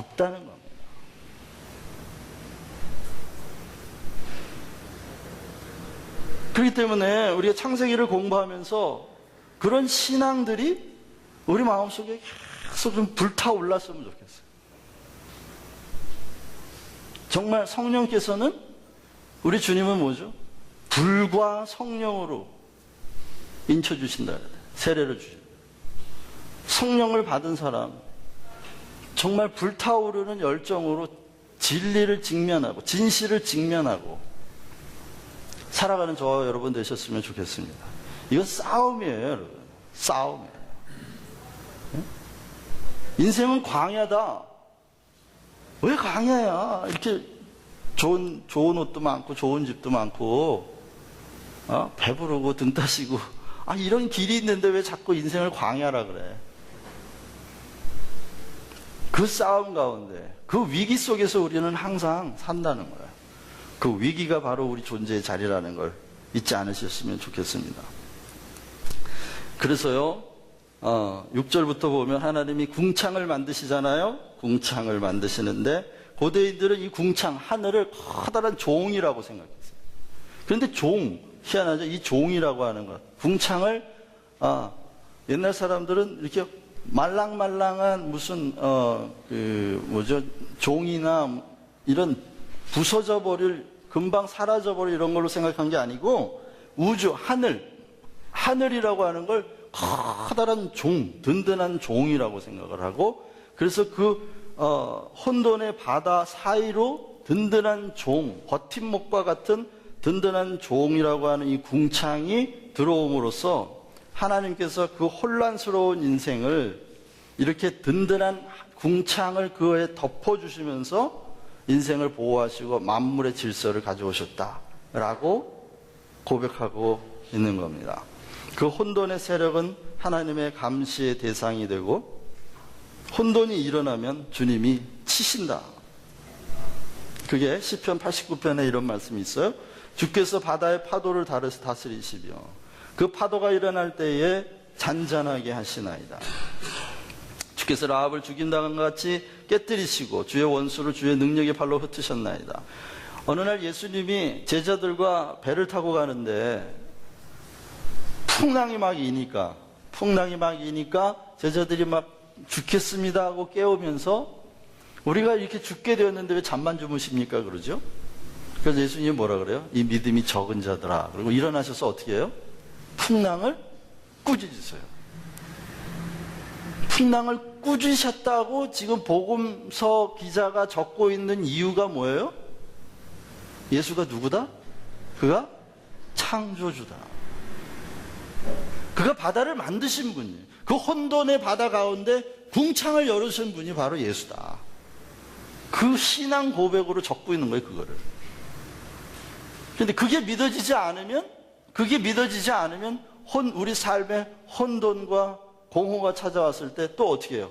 없다는 겁니다. 그렇기 때문에 우리가 창세기를 공부하면서 그런 신앙들이 우리 마음속에 계속 좀 불타올랐으면 좋겠어요. 정말 성령께서는, 우리 주님은 뭐죠? 불과 성령으로 인쳐주신다. 세례를 주신다. 성령을 받은 사람, 정말 불타오르는 열정으로 진리를 직면하고 진실을 직면하고 살아가는 저와 여러분 되셨으면 좋겠습니다. 이건 싸움이에요, 여러분. 싸움이에요. 인생은 광야다. 왜 광야야? 이렇게 좋은 옷도 많고 좋은 집도 많고 배부르고 등 따시고 이런 길이 있는데 왜 자꾸 인생을 광야라 그래? 그 싸움 가운데, 그 위기 속에서 우리는 항상 산다는 거예요. 그 위기가 바로 우리 존재의 자리라는 걸 잊지 않으셨으면 좋겠습니다. 그래서요, 6절부터 보면 하나님이 궁창을 만드시잖아요. 궁창을 만드시는데 고대인들은 이 궁창, 하늘을 커다란 종이라고 생각했어요. 그런데 희한하죠? 이 종이라고 하는 것, 궁창을 옛날 사람들은 이렇게 말랑말랑한 무슨 종이나 이런 부서져 버릴, 금방 사라져 버릴 이런 걸로 생각한 게 아니고 우주, 하늘이라고 하는 걸 커다란 든든한 종이라고 생각을 하고, 그래서 혼돈의 바다 사이로 든든한 버팀목과 같은 든든한 종이라고 하는 이 궁창이 들어옴으로써 하나님께서 그 혼란스러운 인생을 이렇게 든든한 궁창을 그에 덮어주시면서 인생을 보호하시고 만물의 질서를 가져오셨다라고 고백하고 있는 겁니다. 그 혼돈의 세력은 하나님의 감시의 대상이 되고, 혼돈이 일어나면 주님이 치신다. 그게 시편 89편에 이런 말씀이 있어요. 주께서 바다의 파도를 다스리시며 그 파도가 일어날 때에 잔잔하게 하시나이다. 주께서 라합을 죽인다는 것 같이 깨뜨리시고 주의 원수를 주의 능력의 발로 흩으셨나이다. 어느 날 예수님이 제자들과 배를 타고 가는데 풍랑이 막 이니까 제자들이 막 죽겠습니다 하고 깨우면서, 우리가 이렇게 죽게 되었는데 왜 잠만 주무십니까? 그러죠. 그래서 예수님이 뭐라 그래요? 이 믿음이 적은 자들아. 그리고 일어나셔서 어떻게 해요? 풍랑을 꾸짖으세요. 풍랑을 꾸짖으셨다고 지금 복음서 기자가 적고 있는 이유가 뭐예요? 예수가 누구다? 그가 창조주다. 그가 바다를 만드신 분이에요. 그 혼돈의 바다 가운데 궁창을 열으신 분이 바로 예수다. 그 신앙 고백으로 적고 있는 거예요, 그거를. 그런데 그게 믿어지지 않으면 우리 삶에 혼돈과 공허가 찾아왔을 때 또 어떻게 해요?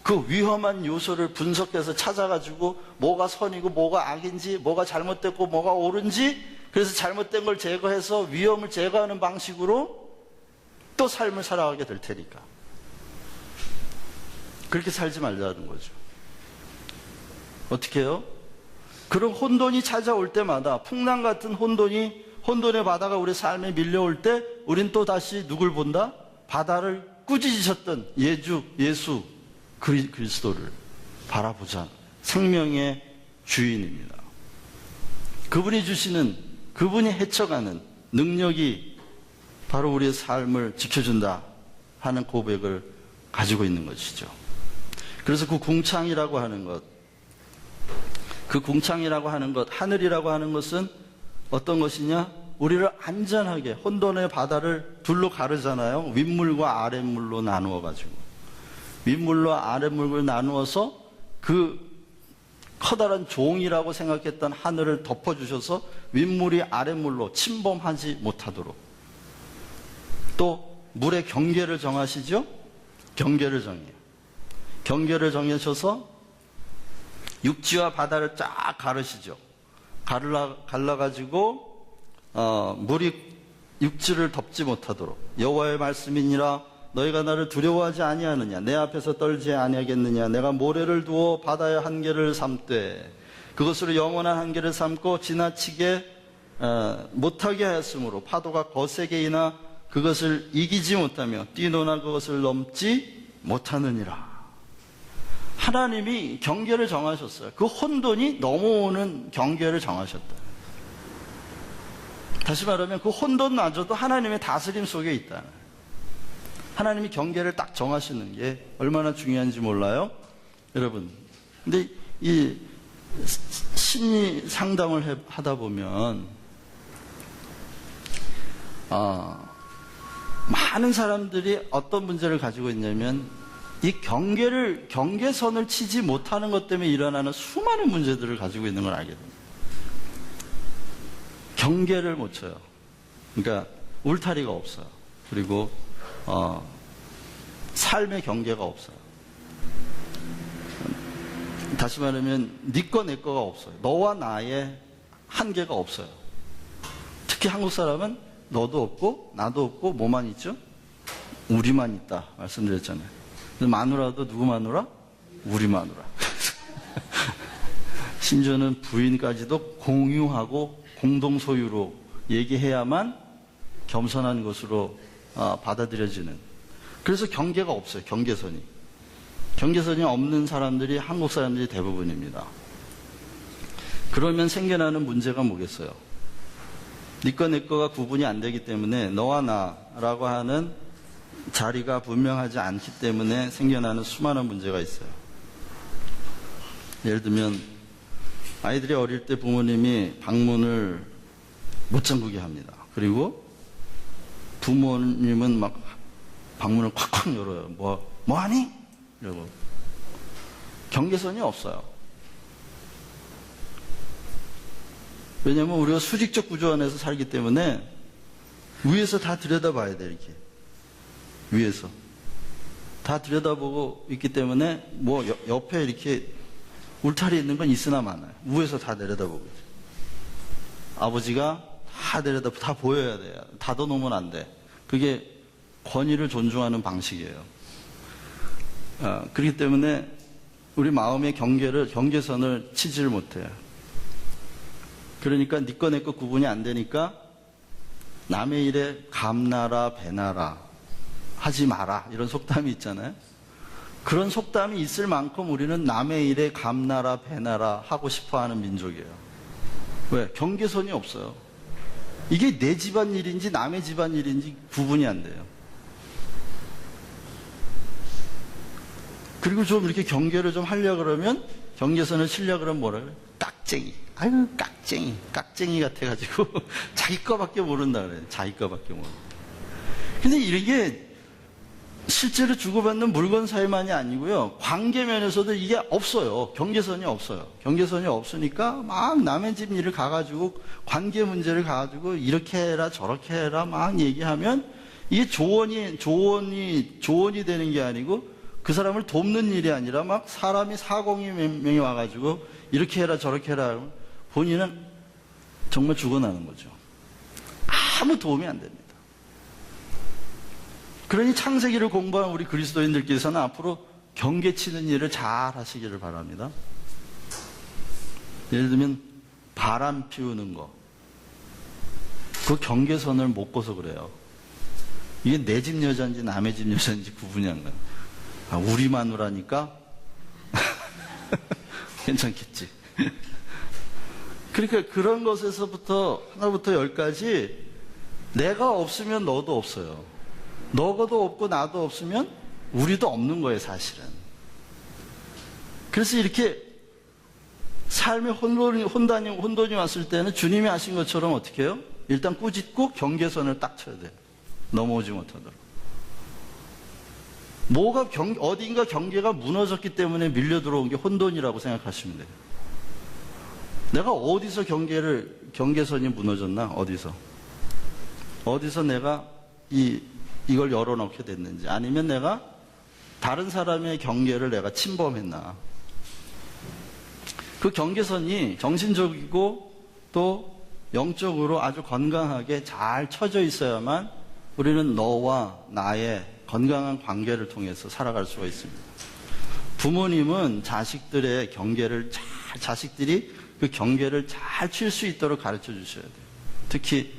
그 위험한 요소를 분석해서 찾아가지고 뭐가 선이고 뭐가 악인지, 뭐가 잘못됐고 뭐가 옳은지, 그래서 잘못된 걸 제거해서 위험을 제거하는 방식으로 또 삶을 살아가게 될 테니까. 그렇게 살지 말자는 거죠. 어떻게 해요? 그런 혼돈이 찾아올 때마다, 풍랑 같은 혼돈의 바다가 우리 삶에 밀려올 때 우린 또 다시 누굴 본다? 바다를 꾸짖으셨던 예수 그리스도를 바라보자. 생명의 주인입니다. 그분이 헤쳐가는 능력이 바로 우리의 삶을 지켜준다 하는 고백을 가지고 있는 것이죠. 그래서 그 궁창이라고 하는 것, 하늘이라고 하는 것은 어떤 것이냐? 우리를 안전하게, 혼돈의 바다를 둘로 가르잖아요. 윗물과 아랫물로 나누어가지고. 윗물과 아랫물을 나누어서 그 커다란 종이라고 생각했던 하늘을 덮어주셔서 윗물이 아랫물로 침범하지 못하도록. 또 물의 경계를 정하시죠? 경계를 정하셔서 육지와 바다를 쫙 가르시죠. 갈라가지고 물이 육지를 덮지 못하도록. 여호와의 말씀이니라 너희가 나를 두려워하지 아니하느냐? 내 앞에서 떨지 아니하겠느냐? 내가 모래를 두어 바다의 한계를 삼되 그것으로 영원한 한계를 삼고 지나치게 못하게 하였으므로 파도가 거세게 이나 그것을 이기지 못하며 뛰노나 그것을 넘지 못하느니라. 하나님이 경계를 정하셨어요. 그 혼돈이 넘어오는 경계를 정하셨다. 다시 말하면 그 혼돈마저도 하나님의 다스림 속에 있다. 하나님이 경계를 딱 정하시는 게 얼마나 중요한지 몰라요? 여러분. 근데 이 심리 상담을 하다 보면 많은 사람들이 어떤 문제를 가지고 있냐면 이 경계선을 치지 못하는 것 때문에 일어나는 수많은 문제들을 가지고 있는 걸 알게 됩니다. 경계를 못 쳐요. 그러니까 울타리가 없어요. 그리고 삶의 경계가 없어요. 다시 말하면 네 거 내 거가 없어요. 너와 나의 한계가 없어요. 특히 한국 사람은 너도 없고 나도 없고 뭐만 있죠? 우리만 있다 말씀드렸잖아요. 마누라도 누구 마누라? 우리 마누라. 심지어는 부인까지도 공유하고 공동 소유로 얘기해야만 겸손한 것으로 받아들여지는. 그래서 경계가 없어요. 경계선이 없는 사람들이 한국 사람들이 대부분입니다. 그러면 생겨나는 문제가 뭐겠어요? 네 거 내 거가 구분이 안 되기 때문에 너와 나라고 하는 자리가 분명하지 않기 때문에 생겨나는 수많은 문제가 있어요. 예를 들면 아이들이 어릴 때 부모님이 방문을 못 잠그게 합니다. 그리고 부모님은 막 방문을 콱콱 열어요. 뭐 하니? 이러고. 경계선이 없어요. 왜냐하면 우리가 수직적 구조 안에서 살기 때문에 위에서 다 들여다봐야 돼. 이렇게 위에서 다 들여다보고 있기 때문에 뭐 옆에 이렇게 울타리 있는 건 있으나 마나요. 위에서 다 내려다보고 있어요. 아버지가 다 보여야 돼요. 닫아놓으면 안 돼. 그게 권위를 존중하는 방식이에요. 그렇기 때문에 우리 마음의 경계선을 치지를 못해요. 그러니까 네 거 내 거 구분이 안 되니까 남의 일에 감나라 배나라 하지 마라 이런 속담이 있잖아요. 그런 속담이 있을 만큼 우리는 남의 일에 감나라 배나라 하고 싶어하는 민족이에요. 왜? 경계선이 없어요. 이게 내 집안 일인지 남의 집안 일인지 구분이 안 돼요. 그리고 좀 이렇게 경계를 좀 하려고 그러면 경계선을 치려고 그러면 뭐라 그래요? 깍쟁이. 아유 깍쟁이 같아가지고 자기 거밖에 모른다 그래요. 자기 거밖에 모른다. 근데 이게 실제로 주고받는 물건 사이만이 아니고요. 관계 면에서도 이게 없어요. 경계선이 없어요. 경계선이 없으니까 막 남의 집 일을 가가지고 관계 문제를 가가지고 이렇게 해라 저렇게 해라 막 얘기하면 이게 조언이 되는 게 아니고 그 사람을 돕는 일이 아니라 막 사람이 사공이 몇 명이 와가지고 이렇게 해라 저렇게 해라 본인은 정말 죽어나는 거죠. 아무 도움이 안 됩니다. 그러니 창세기를 공부한 우리 그리스도인들께서는 앞으로 경계치는 일을 잘 하시기를 바랍니다. 예를 들면 바람 피우는 거. 그 경계선을 못 꿔서 그래요. 이게 내 집 여자인지 남의 집 여자인지 구분이 안 가요. 우리 마누라니까 괜찮겠지. 그러니까 그런 것에서부터 하나부터 열까지 내가 없으면 너도 없어요. 너도 없고 나도 없으면 우리도 없는 거예요, 사실은. 그래서 이렇게 삶의 혼돈이 왔을 때는 주님이 하신 것처럼 어떻게 해요? 일단 꾸짖고 경계선을 딱 쳐야 돼요. 넘어오지 못하도록. 어딘가 경계가 무너졌기 때문에 밀려 들어온 게 혼돈이라고 생각하시면 돼요. 내가 어디서 경계선이 무너졌나? 어디서 내가 이걸 열어놓게 됐는지, 아니면 내가 다른 사람의 경계를 내가 침범했나. 그 경계선이 정신적이고 또 영적으로 아주 건강하게 잘 쳐져 있어야만 우리는 너와 나의 건강한 관계를 통해서 살아갈 수가 있습니다. 부모님은 자식들의 경계를 자식들이 그 경계를 잘 칠 수 있도록 가르쳐 주셔야 돼요. 특히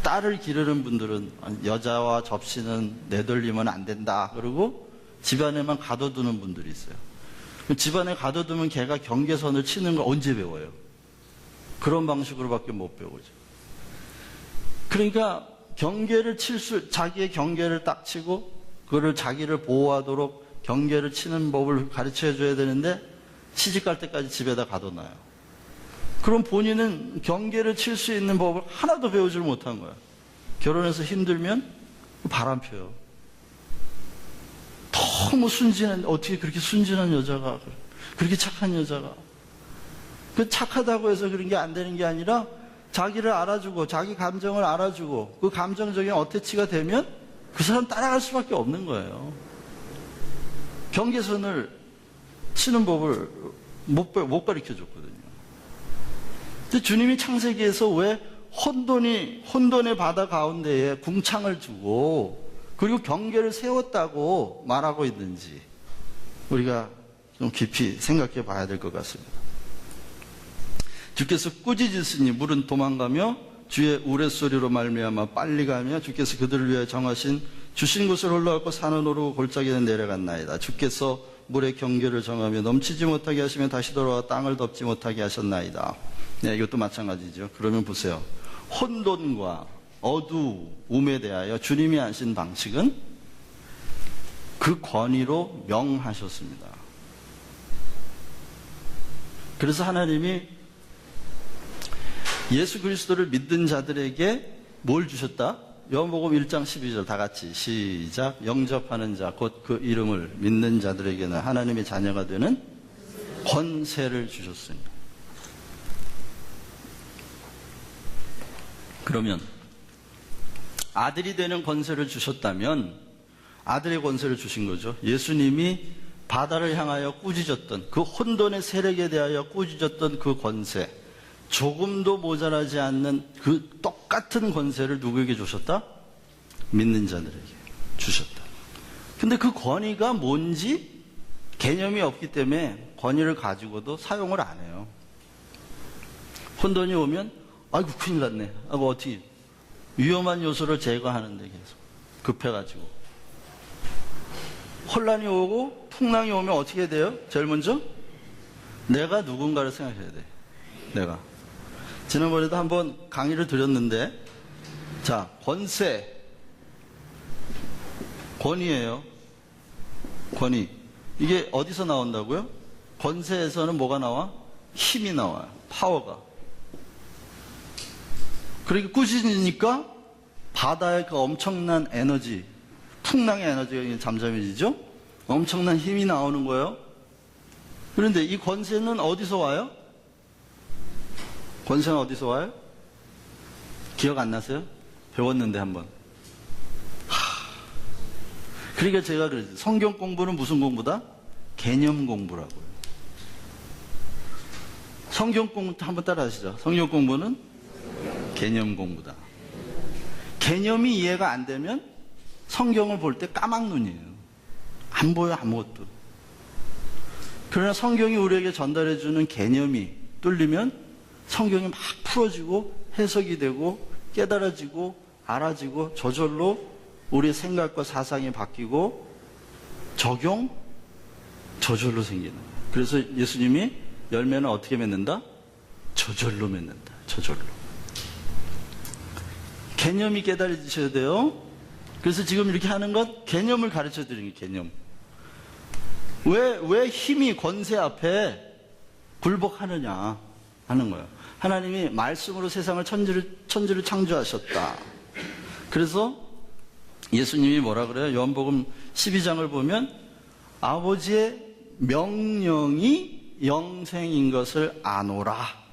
딸을 기르는 분들은 여자와 접시는 내돌리면 안 된다. 그러고 집안에만 가둬두는 분들이 있어요. 집안에 가둬두면 걔가 경계선을 치는 걸 언제 배워요? 그런 방식으로밖에 못 배우죠. 그러니까 자기의 경계를 딱 치고 그거를 자기를 보호하도록 경계를 치는 법을 가르쳐 줘야 되는데 시집 갈 때까지 집에다 가둬놔요. 그럼 본인은 경계를 칠 수 있는 법을 하나도 배우질 못한 거야. 결혼해서 힘들면 바람 펴요. 너무 어떻게 그렇게 순진한 여자가, 그렇게 착한 여자가. 그 착하다고 해서 그런 게 안 되는 게 아니라 자기를 알아주고 자기 감정을 알아주고 그 감정적인 어태치가 되면 그 사람 따라갈 수밖에 없는 거예요. 경계선을 치는 법을 못 가르쳐 줬거든요. 근데 주님이 창세기에서 왜 혼돈의 바다 가운데에 궁창을 두고 그리고 경계를 세웠다고 말하고 있는지 우리가 좀 깊이 생각해 봐야 될 것 같습니다. 주께서 꾸짖으시니 물은 도망가며 주의 우레소리로 말미암아 빨리 가며 주께서 그들을 위하여 정하신 주신 곳을 올라갔고 산은 오르고 골짜기는 내려갔나이다. 주께서 물의 경계를 정하며 넘치지 못하게 하시며 다시 돌아와 땅을 덮지 못하게 하셨나이다. 네, 이것도 마찬가지죠. 그러면 보세요. 혼돈과 어두움에 대하여 주님이 하신 방식은 그 권위로 명하셨습니다. 그래서 하나님이 예수 그리스도를 믿는 자들에게 뭘 주셨다? 요한복음 1장 12절 다 같이 시작. 영접하는 자 곧 그 이름을 믿는 자들에게는 하나님의 자녀가 되는 권세를 주셨습니다. 그러면 아들이 되는 권세를 주셨다면 아들의 권세를 주신 거죠. 예수님이 바다를 향하여 꾸짖었던 그 혼돈의 세력에 대하여 꾸짖었던 그 권세, 조금도 모자라지 않는 그 똑같은 권세를 누구에게 주셨다? 믿는 자들에게 주셨다. 근데 그 권위가 뭔지 개념이 없기 때문에 권위를 가지고도 사용을 안 해요. 혼돈이 오면 아이고 큰일 났네 하고 어떻게 위험한 요소를 제거하는데 계속 급해가지고 혼란이 오고 풍랑이 오면 어떻게 돼요? 제일 먼저 내가 누군가를 생각해야 돼. 내가 지난번에도 한번 강의를 드렸는데 자 권세 권위예요. 권위 이게 어디서 나온다고요? 권세에서는 뭐가 나와? 힘이 나와요. 파워가. 그러니까 꾸짖으니까 바다의 그 엄청난 에너지, 풍랑의 에너지가 잠잠해지죠? 엄청난 힘이 나오는 거예요. 그런데 이 권세는 어디서 와요? 권세는 어디서 와요? 기억 안 나세요? 배웠는데 한번. 그러니까 제가 그랬어요. 성경 공부는 무슨 공부다? 개념 공부라고요. 성경 공부 한번 따라 하시죠. 성경 공부는 개념 공부다. 개념이 이해가 안 되면 성경을 볼 때 까막눈이에요. 안 보여 아무것도. 그러나 성경이 우리에게 전달해주는 개념이 뚫리면 성경이 막 풀어지고 해석이 되고 깨달아지고 알아지고 저절로 우리의 생각과 사상이 바뀌고 적용 저절로 생기는 거예요. 그래서 예수님이 열매는 어떻게 맺는다? 저절로 맺는다. 저절로. 개념이 깨달아지셔야 돼요. 그래서 지금 이렇게 하는 것 개념을 가르쳐 드리는 게 개념. 왜 힘이 권세 앞에 굴복하느냐 하는 거예요. 하나님이 말씀으로 세상을 천지를 창조하셨다. 그래서 예수님이 뭐라 그래요? 요한복음 12장을 보면 아버지의 명령이 영생인 것을 아노라.